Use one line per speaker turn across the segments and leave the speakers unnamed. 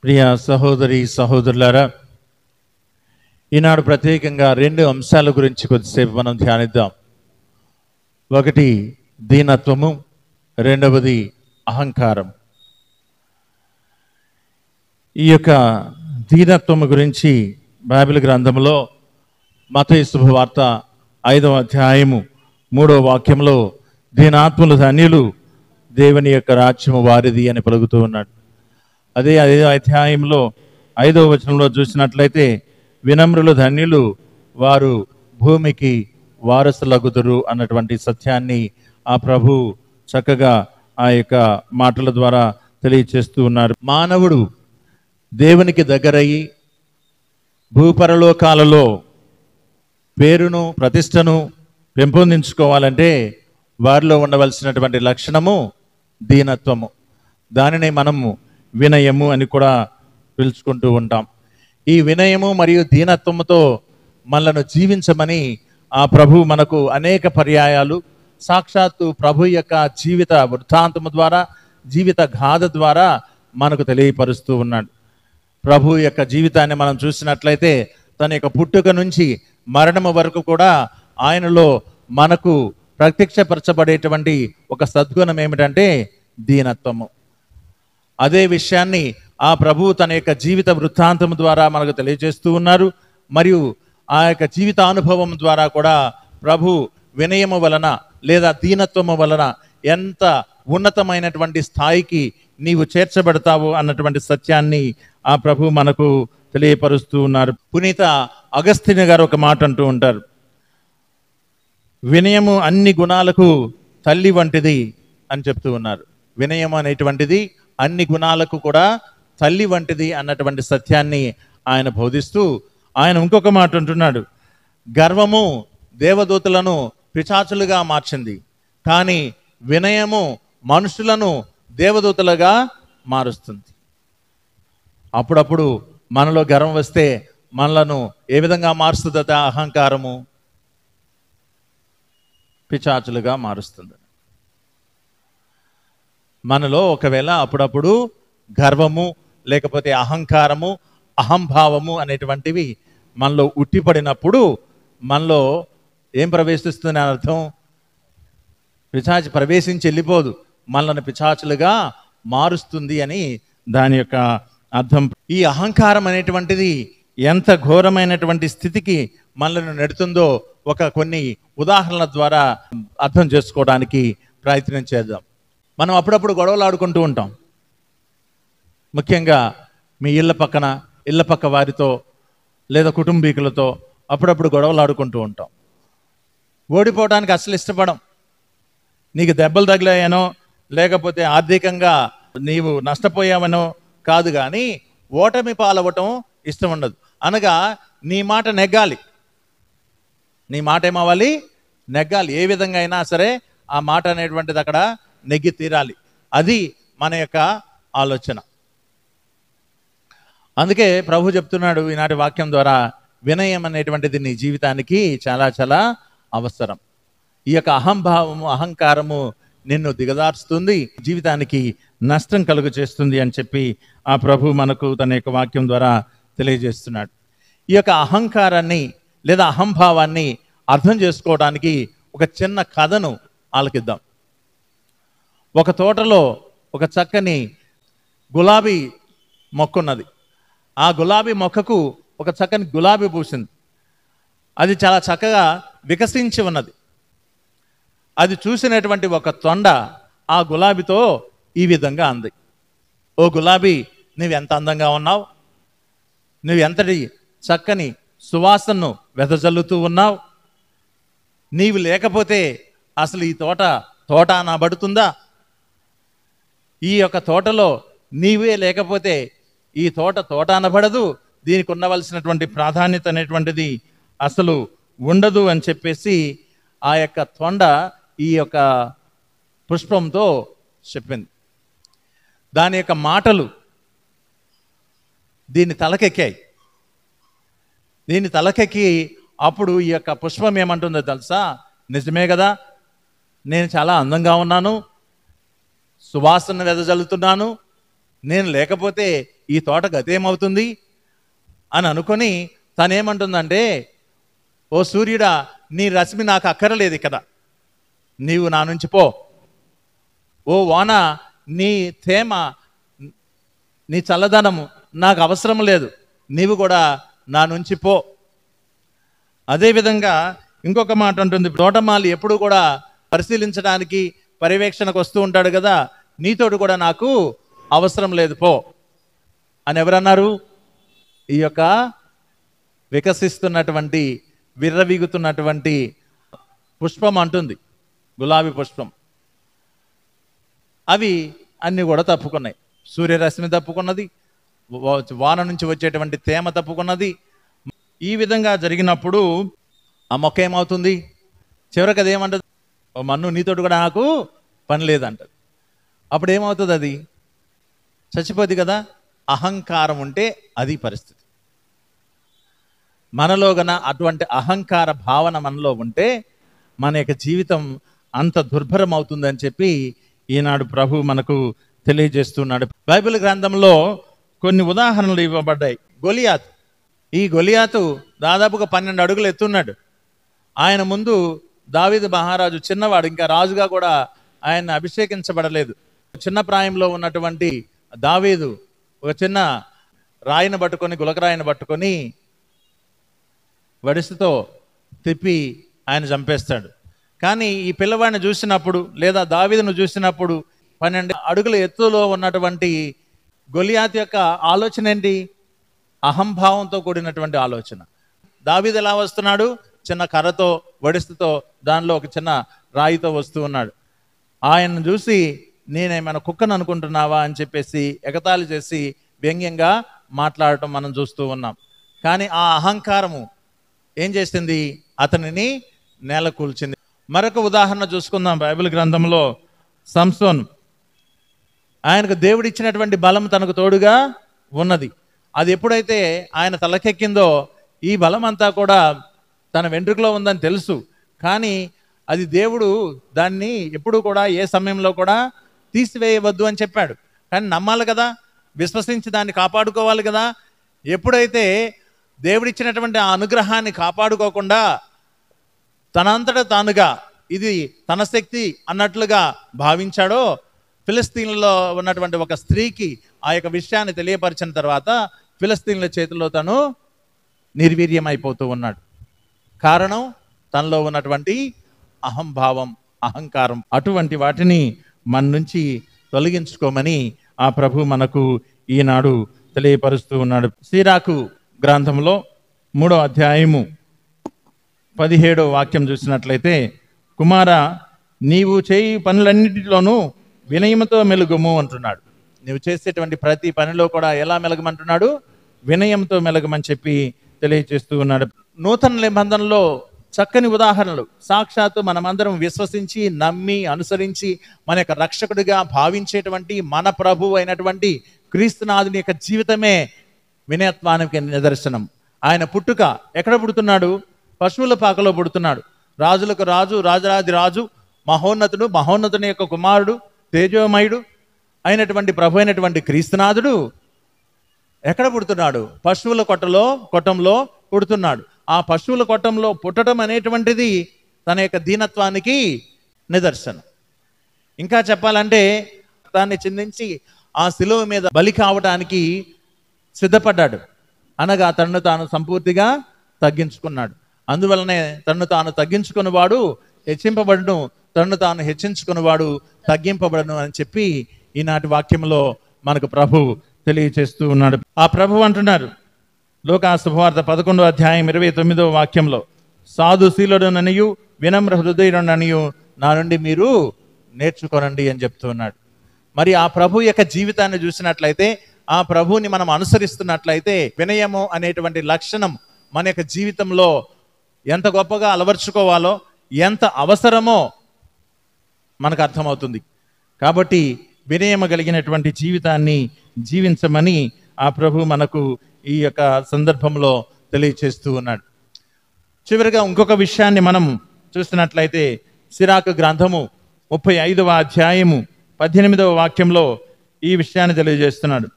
ప్రియ సహోదరి సహోదరులారా, ఈనాడు ప్రత్యేకంగా రెండు అంశాల గురించి కొద్దిసేపు మనం ధ్యానిద్దాం. ఒకటి దీనత్వము, రెండవది అహంకారం. ఈ యొక్క దీనత్వము గురించి బైబిల్ గ్రంథంలో మత్తయి శుభవార్త 5వ అధ్యాయము 3వ వాక్యంలో దీనాత్ములు ధన్యులు, దేవుని యొక్క రాజ్యము వారిది అని పలుకుతూ ఉన్నాడు. అదే అధ్యాయంలో 5వ వచనంలో చూసినట్లయితే వినమ్రులు ధన్యులు, వారు భూమికి వారసులగుదురు అన్నటువంటి సత్యాన్ని ఆ ప్రభు చక్కగా ఆ యొక్క మాటల ద్వారా తెలియచేస్తూ ఉన్నారు. మానవుడు దేవునికి దగ్గరయ్యి భూపరలోకాలలో పేరును ప్రతిష్టను పెంపొందించుకోవాలంటే వారిలో ఉండవలసినటువంటి లక్షణము దీనత్వము. దానిని మనము వినయము అని కూడా పిలుచుకుంటూ ఉంటాం. ఈ వినయము మరియు దీనత్వముతో మనలను జీవించమని ఆ ప్రభు మనకు అనేక పర్యాయాలు సాక్షాత్తు ప్రభు యొక్క జీవిత వృత్తాంతము ద్వారా, జీవిత గాథ ద్వారా మనకు తెలియపరుస్తూ ఉన్నాడు. ప్రభు యొక్క జీవితాన్ని మనం చూసినట్లయితే తన యొక్క పుట్టుక నుంచి మరణము వరకు కూడా ఆయనలో మనకు ప్రత్యక్షపరచబడేటువంటి ఒక సద్గుణం ఏమిటంటే దీనత్వము. అదే విషయాన్ని ఆ ప్రభు తన యొక్క జీవిత వృత్తాంతం ద్వారా మనకు తెలియజేస్తూ ఉన్నారు. మరియు ఆ యొక్క జీవిత అనుభవం ద్వారా కూడా ప్రభు వినయము వలన లేదా దీనత్వము వలన ఎంత ఉన్నతమైనటువంటి స్థాయికి నీవు చేర్చబడతావు అన్నటువంటి సత్యాన్ని ఆ ప్రభు మనకు తెలియపరుస్తూ ఉన్నారు. పునీత అగస్తిని గారు ఒక మాట అంటూ ఉంటారు, వినయము అన్ని గుణాలకు తల్లి వంటిది అని చెప్తూ ఉన్నారు. వినయం అనేటువంటిది అన్ని గుణాలకు కూడా తల్లి వంటిది అన్నటువంటి సత్యాన్ని ఆయన బోధిస్తూ ఆయన ఇంకొక మాట అంటున్నాడు, గర్వము దేవదూతలను పిశాచులుగా మార్చింది, కానీ వినయము మనుషులను దేవదూతలుగా మారుస్తుంది. అప్పుడప్పుడు మనలో గర్వం వస్తే మనలను ఏ విధంగా మారుస్తుందట? అహంకారము పిశాచులుగా మారుస్తుంది. మనలో ఒకవేళ అప్పుడప్పుడు గర్వము లేకపోతే అహంకారము, అహంభావము అనేటువంటివి మనలో ఉట్టిపడినప్పుడు మనలో ఏం ప్రవేశిస్తుంది అని అర్థం? పిశాచి ప్రవేశించి వెళ్ళిపోదు, మనల్ని పిశాచులుగా మారుస్తుంది అని దాని యొక్క అర్థం. ఈ అహంకారం అనేటువంటిది ఎంత ఘోరమైనటువంటి స్థితికి మనల్ని నెడుతుందో కొన్ని ఉదాహరణల ద్వారా అర్థం చేసుకోవడానికి ప్రయత్నం చేద్దాం. మనం అప్పుడప్పుడు గొడవలు ఆడుకుంటూ ఉంటాం. ముఖ్యంగా మీ ఇళ్ళ పక్క వారితో లేదా కుటుంబీకులతో అప్పుడప్పుడు గొడవలు ఆడుకుంటూ ఉంటాం. ఓడిపోవడానికి అసలు ఇష్టపడం. నీకు దెబ్బలు తగిలాయనో లేకపోతే ఆర్థికంగా నీవు నష్టపోయావనో కాదు, కానీ ఓటమి పాలవటం ఇష్టం ఉండదు. అనగా నీ మాట నెగ్గాలి, నీ మాట ఏమవ్వాలి? నెగ్గాలి. ఏ విధంగా అయినా సరే ఆ మాట అనేటువంటిది అక్కడ నెగ్గి తీరాలి. అది మన యొక్క ఆలోచన. అందుకే ప్రభు చెప్తున్నాడు ఈనాటి వాక్యం ద్వారా, వినయం అనేటువంటిది నీ జీవితానికి చాలా చాలా అవసరం. ఈ యొక్క అహంభావము, అహంకారము నిన్ను దిగదార్చుతుంది, జీవితానికి నష్టం కలుగు చేస్తుంది అని చెప్పి ఆ ప్రభు మనకు తన యొక్క వాక్యం ద్వారా తెలియజేస్తున్నాడు. ఈ యొక్క అహంకారాన్ని లేదా అహంభావాన్ని అర్థం చేసుకోవడానికి ఒక చిన్న కథను ఆలకిద్దాం. ఒక తోటలో ఒక చక్కని గులాబీ మొక్క ఉన్నది. ఆ గులాబీ మొక్కకు ఒక చక్కని గులాబీ పూసింది. అది చాలా చక్కగా వికసించి ఉన్నది. అది చూసినటువంటి ఒక తొండ ఆ గులాబీతో ఈ విధంగా అంది, ఓ గులాబీ, నువ్వు ఎంత అందంగా ఉన్నావు, నువ్వు ఎంతటి చక్కని సువాసనను వెదజల్లుతూ ఉన్నావు, నీవు లేకపోతే అసలు ఈ తోట అనబడుతుందా? ఈ యొక్క తోటలో నీవే లేకపోతే ఈ తోట అనబడదు, దీనికి ఉండవలసినటువంటి ప్రాధాన్యత అనేటువంటిది అసలు ఉండదు అని చెప్పేసి ఆ యొక్క తొండ ఈ యొక్క పుష్పంతో చెప్పింది. దాని యొక్క మాటలు దీన్ని తలకెక్కి అప్పుడు ఈ యొక్క పుష్పం ఏమంటుందో తెలుసా? నిజమే కదా, నేను చాలా అందంగా ఉన్నాను, సువాసన వెదజల్లుతున్నాను, నేను లేకపోతే ఈ తోట గతేమవుతుంది అని అనుకొని తనేమంటుందంటే, ఓ సూర్యుడా, నీ రశ్మి నాకు అక్కరలేదు ఇక్కడ, నీవు నా నుంచి పో. ఓ వాన, నీ తేమ, నీ చల్లదనము నాకు అవసరం లేదు, నీవు కూడా నా నుంచి పో. అదేవిధంగా ఇంకొక మాట ఉంటుంది, తోటమాలి ఎప్పుడు కూడా పరిశీలించడానికి పర్యవేక్షణకు వస్తూ ఉంటాడు కదా, నీతోడు కూడా నాకు అవసరం లేదు పో అని ఎవరన్నారు? ఈ యొక్క వికసిస్తున్నటువంటి విర్రవీగుతున్నటువంటి పుష్పం అంటుంది, గులాబీ పుష్పం. అవి అన్నీ కూడా తప్పుకున్నాయి. సూర్యరశ్మి తప్పుకున్నది, వాన నుంచి వచ్చేటువంటి తేమ తప్పుకున్నది. ఈ విధంగా జరిగినప్పుడు ఆ మొక్క ఏమవుతుంది? చివరికి అది ఏమంటది? ఓ మన్ను, నీతోటి కూడా నాకు పని లేదంటది. అప్పుడు ఏమవుతుంది? అది చచ్చిపోద్ది కదా. అహంకారం ఉంటే అది పరిస్థితి. మనలో గన అటువంటి అహంకార భావన మనలో ఉంటే మన యొక్క జీవితం అంత దుర్భరం అవుతుందని చెప్పి ఈనాడు ప్రభు మనకు తెలియజేస్తున్నాడు. బైబిల్ గ్రంథంలో కొన్ని ఉదాహరణలు ఇవ్వబడ్డాయి. గొలియాతు, ఈ గొలియాతు దాదాపుగా 12 అడుగులు ఎత్తున్నాడు. ఆయన ముందు దావీదు మహారాజు చిన్నవాడు, ఇంకా రాజుగా కూడా ఆయన అభిషేకించబడలేదు. చిన్న ప్రాయంలో ఉన్నటువంటి దావీదు ఒక చిన్న రాయిని పట్టుకొని, గులకరాయిని పట్టుకొని వడిసెతో తిప్పి ఆయన చంపేస్తాడు. కానీ ఈ పిల్లవాడిని చూసినప్పుడు, లేదా దావీదును చూసినప్పుడు 12 అడుగుల ఎత్తులో ఉన్నటువంటి గొలియాతు యొక్క ఆలోచన ఏంటి? అహంభావంతో కూడినటువంటి ఆలోచన. దావీదు ఎలా వస్తున్నాడు? చిన్న కర్రతో, వడిసెతో, దానిలో ఒక చిన్న రాయితో వస్తూ ఉన్నాడు. ఆయన్ను చూసి నేనేమైనా కుక్కను అనుకుంటున్నావా అని చెప్పేసి ఎగతాళి చేసి వ్యంగ్యంగా మాట్లాడటం మనం చూస్తూ ఉన్నాం. కానీ ఆ అహంకారము ఏం చేసింది? అతనిని నేలకూల్చింది. మరొక ఉదాహరణ చూసుకుందాం బైబిల్ గ్రంథంలో. సంసోన్, ఆయనకు దేవుడు ఇచ్చినటువంటి బలం తనకు తోడుగా ఉన్నది. అది ఎప్పుడైతే ఆయన తలకెక్కిందో ఈ బలం అంతా కూడా తన వెంట్రుకలో ఉందని తెలుసు. కానీ అది దేవుడు దాన్ని ఎప్పుడు కూడా ఏ సమయంలో కూడా తీసివేయవద్దు అని చెప్పాడు. కానీ నమ్మాలి కదా, విశ్వసించి దాన్ని కాపాడుకోవాలి కదా. ఎప్పుడైతే దేవుడిచ్చినటువంటి ఆ అనుగ్రహాన్ని కాపాడుకోకుండా తనంతట తానుగా ఇది తన శక్తి అన్నట్లుగా భావించాడో, ఫిలిస్తీన్లలో ఉన్నటువంటి ఒక స్త్రీకి ఆ యొక్క విషయాన్ని తెలియపరిచిన తర్వాత ఫిలిస్తీన్ల చేతిలో తను నిర్వీర్యమైపోతూ ఉన్నాడు. కారణం తనలో ఉన్నటువంటి అహంభావం, అహంకారం. అటువంటి వాటిని మన నుంచి తొలగించుకోమని ఆ ప్రభు మనకు ఈనాడు తెలియపరుస్తూ ఉన్నాడు. సీరాకు గ్రంథంలో 3వ అధ్యాయము 17వ వాక్యం చూసినట్లయితే, కుమారా, నీవు చేయి పనులన్నిటిలోనూ వినయముతో మెలుగుము అంటున్నాడు. నువ్వు చేసేటువంటి ప్రతి పనిలో కూడా ఎలా మెలగమంటున్నాడు? వినయంతో మెలగమని చెప్పి తెలియజేస్తూ ఉన్నాడు. నూతన నిబంధనలో చక్కని ఉదాహరణలు, సాక్షాత్తు మనమందరం విశ్వసించి, నమ్మి, అనుసరించి మన యొక్క రక్షకుడిగా భావించేటువంటి మన ప్రభు అయినటువంటి క్రీస్తునాథుని యొక్క జీవితమే వినయత్వానికి నిదర్శనం. ఆయన పుట్టుక ఎక్కడ పుడుతున్నాడు? పశువుల పాకలో పుడుతున్నాడు. రాజులకు రాజు, రాజరాజి రాజు, మహోన్నతుడు, మహోన్నతుని యొక్క కుమారుడు, తేజోమయుడు అయినటువంటి ప్రభు అయినటువంటి క్రీస్తునాథుడు ఎక్కడ పుడుతున్నాడు? పశువుల కొట్టంలో పుడుతున్నాడు. ఆ పశువుల కొట్టంలో పుట్టడం అనేటువంటిది తన యొక్క దీనత్వానికి నిదర్శనం. ఇంకా చెప్పాలంటే దాన్ని చిందించి ఆ శిలువ మీద బలి కావడానికి సిద్ధపడ్డాడు. అనగా తనను తాను సంపూర్తిగా తగ్గించుకున్నాడు. అందువలనే తనను తాను తగ్గించుకున్నవాడు హెచ్చింపబడును, తనను తాను హెచ్చించుకున్నవాడు తగ్గింపబడును అని చెప్పి ఈనాటి వాక్యంలో మనకు ప్రభు తెలియచేస్తూ ఉన్నాడు. ఆ ప్రభు అంటున్నారు లూకా శుభవార్త 11వ అధ్యాయం 29వ వాక్యంలో, సాధుశీలుడననియు వినమ్ర హృదయుడననియు నా నుండి మీరు నేర్చుకోనండి అని చెప్తూ ఉన్నాడు. మరి ఆ ప్రభు యొక్క జీవితాన్ని చూసినట్లయితే, ఆ ప్రభుని మనం అనుసరిస్తున్నట్లయితే వినయము అనేటువంటి లక్షణం మన యొక్క జీవితంలో ఎంత గొప్పగా అలవర్చుకోవాలో, ఎంత అవసరమో మనకు అర్థమవుతుంది. కాబట్టి వినయము కలిగినటువంటి జీవితాన్ని జీవించమని ఆ ప్రభు మనకు ఈ యొక్క సందర్భంలో తెలియచేస్తూ ఉన్నాడు. చివరిగా ఇంకొక విషయాన్ని మనం చూసినట్లయితే, సిరాకు గ్రంథము 35వ అధ్యాయము 18వ వాక్యంలో ఈ విషయాన్ని తెలియజేస్తున్నాడు.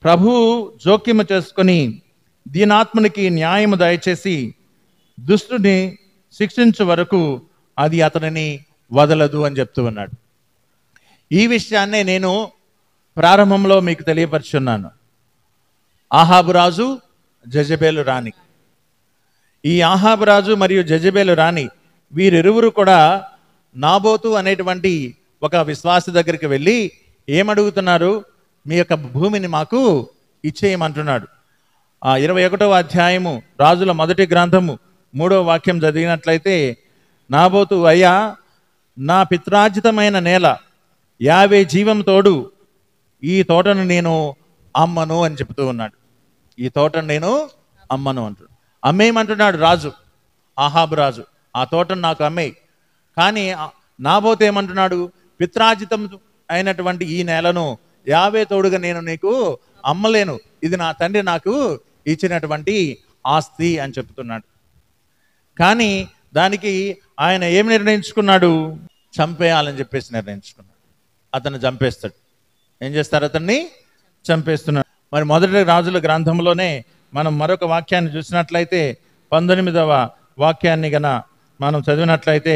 ప్రభువు జోక్యము చేసుకొని దీనాత్మునికి న్యాయము దయచేసి దుష్టుని శిక్షించే వరకు అది అతనిని వదలదు అని చెప్తూ ఉన్నాడు. ఈ విషయాన్నే నేను ప్రారంభంలో మీకు తెలియపరుచున్నాను. ఆహాబు రాజు, జెజబేలు రాణి. ఈ ఆహాబు రాజు మరియు జెజబేలు రాణి వీరిరువురు కూడా నాబోతు అనేటువంటి ఒక విశ్వాసి దగ్గరికి వెళ్ళి ఏమడుగుతున్నారు? మీ యొక్క భూమిని మాకు ఇచ్చేయమంటున్నాడు. 21వ అధ్యాయము రాజుల మొదటి గ్రంథము 3వ వాక్యం చదివినట్లయితే, నాబోతు, అయ్యా, నా పిత్రార్జితమైన నేల 50 జీవం తోడు ఈ తోటను నేను అమ్మను అని చెప్తూ ఉన్నాడు. ఈ తోటను నేను అమ్మను అంటున్నాడు. అమ్మేయమంటున్నాడు రాజు, ఆహాబు రాజు. ఆ తోటను నాకు అమ్మేయి. కానీ నాబోతు ఏమంటున్నాడు? పిత్రార్జితం అయినటువంటి ఈ నేలను 50 తోడుగా నేను నీకు అమ్మలేను. ఇది నా తండ్రి నాకు ఇచ్చినటువంటి ఆస్తి అని చెప్తున్నాడు. కానీ దానికి ఆయన ఏం నిర్ణయించుకున్నాడు? చంపేయాలని చెప్పేసి నిర్ణయించుకున్నాడు. అతను చంపేస్తాడు. ఏం చేస్తారు? అతన్ని చంపేస్తున్నాడు. మరి మొదటి రాజుల గ్రంథంలోనే మనం మరొక వాక్యాన్ని చూసినట్లయితే 19వ వాక్యాన్ని గన మనం చదివినట్లయితే,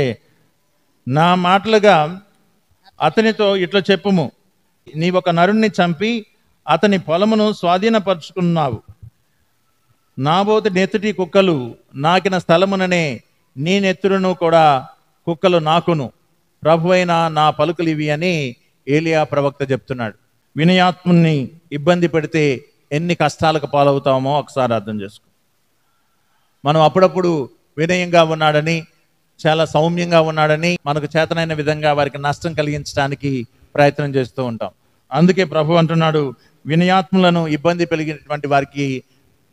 నా మాటలుగా అతనితో ఇట్లా చెప్పుము, నీవొక నరుణ్ణి చంపి అతని పొలమును స్వాధీనపరుచుకున్నావు. నాబోతు నెత్తుటి కుక్కలు నాకిన స్థలముననే నీ నెత్తురును కూడా కుక్కలు నాకును. ప్రభువైన నా పలుకులు ఇవి అని ఏలియా ప్రవక్త చెప్తున్నాడు. వినయాత్ముని ఇబ్బంది పెడితే ఎన్ని కష్టాలకు పాలవుతామో ఒకసారి అర్థం చేసుకో. మనం అప్పుడప్పుడు వినయంగా ఉన్నాడని, చాలా సౌమ్యంగా ఉన్నాడని మనకు చేతనైన విధంగా వారికి నష్టం కలిగించడానికి ప్రయత్నం చేస్తూ ఉంటాం. అందుకే ప్రభు అంటున్నాడు, వినయాత్ములను ఇబ్బంది కలిగినటువంటి వారికి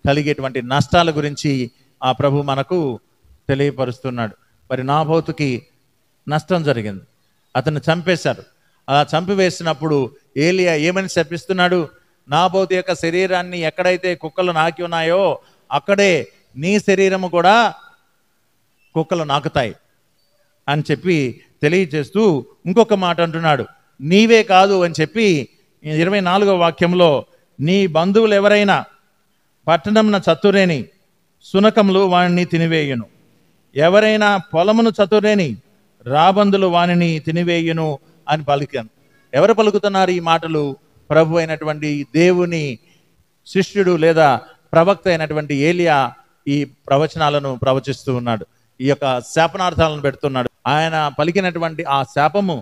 కలిగేటువంటి నష్టాల గురించి ఆ ప్రభు మనకు తెలియపరుస్తున్నాడు. మరి నాబోతుకి నష్టం జరిగింది. అతన్ని చంపేశారు. అలా చంపివేసినప్పుడు ఏలియా ఏమని శపిస్తున్నాడు? నాబోతు యొక్క శరీరాన్ని ఎక్కడైతే కుక్కలు నాకి ఉన్నాయో అక్కడే నీ శరీరము కూడా కుక్కలు నాకుతాయి అని చెప్పి తెలియజేస్తూ ఇంకొక మాట అంటున్నాడు, నీవే కాదు అని చెప్పి 24వ వాక్యంలో, నీ బంధువులు ఎవరైనా పట్టణంన చతురేని సునకములు వాణిని తినివేయును, ఎవరైనా పొలమును చతురేని రాబందులు వాణిని తినివేయును అని పలికాను. ఎవరు పలుకుతున్నారు ఈ మాటలు? ప్రభు అయినటువంటి దేవుని శిష్యుడు లేదా ప్రవక్త అయినటువంటి ఏలియా ఈ ప్రవచనాలను ప్రవచిస్తూ ఉన్నాడు. ఈ యొక్క శాపనార్థాలను పెడుతున్నాడు. ఆయన పలికినటువంటి ఆ శాపము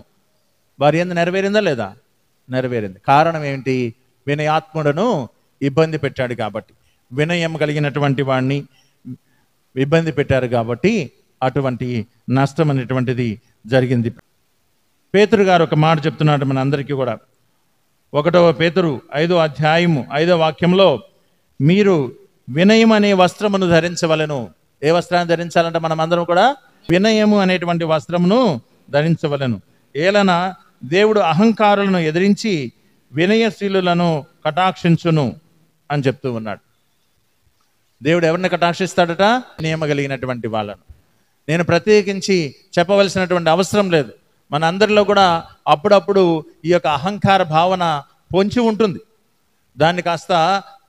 వారి యందు నెరవేరిందా లేదా? నెరవేరింది. కారణం ఏమిటి? వినయాత్ముడను ఇబ్బంది పెట్టాడు కాబట్టి, వినయం కలిగినటువంటి వాడిని ఇబ్బంది పెట్టారు కాబట్టి అటువంటి నష్టం అనేటువంటిది జరిగింది. పేతురు గారు ఒక మాట చెప్తున్నాడు మన అందరికీ కూడా. 1వ పేతురు 5వ అధ్యాయము 5వ వాక్యంలో, మీరు వినయం అనే వస్త్రమును ధరించవలెను. ఏ వస్త్రాన్ని ధరించాలంటే మనం అందరం కూడా వినయము అనేటువంటి వస్త్రమును ధరించవలెను. ఏలన దేవుడు అహంకారులను ఎదిరించి వినయశీలులను కటాక్షించును అని చెప్తూ ఉన్నాడు. దేవుడు ఎవరిని కటాక్షిస్తాడట? నియమ కలిగినటువంటి వాళ్ళను. నేను ప్రత్యేకించి చెప్పవలసినటువంటి అవసరం లేదు. మన అందరిలో కూడా అప్పుడప్పుడు ఈ యొక్క అహంకార భావన పొంచి ఉంటుంది. దాన్ని కాస్త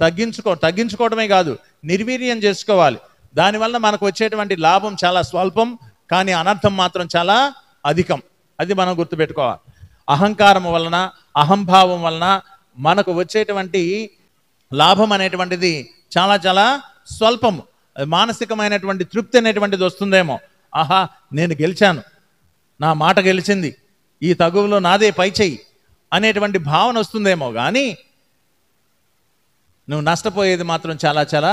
తగ్గించుకోవడమే కాదు, నిర్వీర్యం చేసుకోవాలి. దానివల్ల మనకు వచ్చేటువంటి లాభం చాలా స్వల్పం, కానీ అనర్థం మాత్రం చాలా అధికం. అది మనం గుర్తుపెట్టుకోవాలి. అహంకారం వలన, అహంభావం వలన మనకు వచ్చేటువంటి లాభం అనేటువంటిది చాలా చాలా స్వల్పం. మానసికమైనటువంటి తృప్తి అనేటువంటిది వస్తుందేమో. ఆహా, నేను గెలిచాను, నా మాట గెలిచింది, ఈ తగువులో నాదే పై చెయ్యి అనేటువంటి భావన వస్తుందేమో, కానీ నువ్వు నష్టపోయేది మాత్రం చాలా చాలా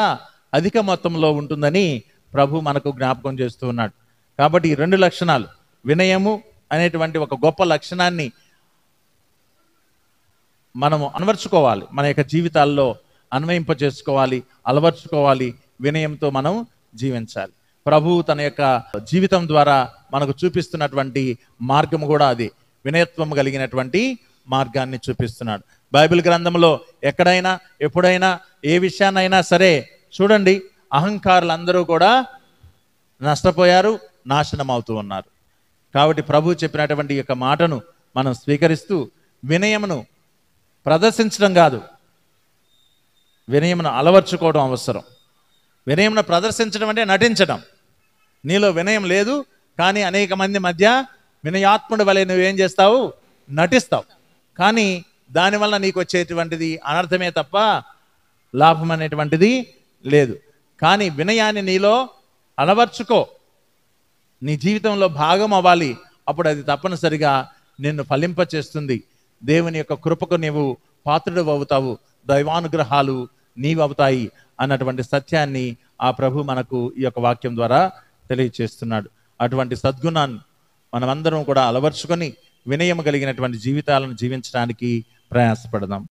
అధిక మొత్తంలో ఉంటుందని ప్రభు మనకు జ్ఞాపకం చేస్తూ ఉన్నాడు. కాబట్టి ఈ 2 లక్షణాలు, వినయము అనేటువంటి ఒక గొప్ప లక్షణాన్ని మనము అన్వర్చుకోవాలి, మన యొక్క జీవితాల్లో అన్వయింప చేసుకోవాలి, అలవర్చుకోవాలి. వినయంతో మనం జీవించాలి. ప్రభువు తన యొక్క జీవితం ద్వారా మనకు చూపిస్తున్నటువంటి మార్గము కూడా అది వినయత్వం కలిగినటువంటి మార్గాన్ని చూపిస్తున్నాడు. బైబిల్ గ్రంథంలో ఎక్కడైనా ఎప్పుడైనా ఏ విషయాన్నైనా సరే చూడండి, అహంకారులందరూ కూడా నష్టపోయారు, నాశనం అవుతూ ఉన్నారు. కాబట్టి ప్రభు చెప్పినటువంటి యొక్క మాటను మనం స్వీకరిస్తూ వినయమును ప్రదర్శించడం కాదు, వినయమును అలవర్చుకోవడం అవసరం. వినయమును ప్రదర్శించడం అంటే నటించడం. నీలో వినయం లేదు, కానీ అనేక మంది మధ్య వినయాత్ముడి వలె నువ్వేం చేస్తావు? నటిస్తావు. కానీ దానివల్ల నీకు వచ్చేటువంటిది అనర్థమే తప్ప లాభం అనేటువంటిది లేదు. కానీ వినయాన్ని నీలో అలవర్చుకో, నీ జీవితంలో భాగం అవ్వాలి. అప్పుడు అది తప్పనిసరిగా నిన్ను ఫలింపచేస్తుంది. దేవుని యొక్క కృపకు నీవు పాత్రుడు అవుతావు, దైవానుగ్రహాలు నీవు అవుతాయి అన్నటువంటి సత్యాన్ని ఆ ప్రభు మనకు ఈ యొక్క వాక్యం ద్వారా తెలియచేస్తున్నాడు. అటువంటి సద్గుణాన్ని మనమందరం కూడా అలవర్చుకొని వినయం కలిగినటువంటి జీవితాలను జీవించడానికి ప్రయాసపడదాం.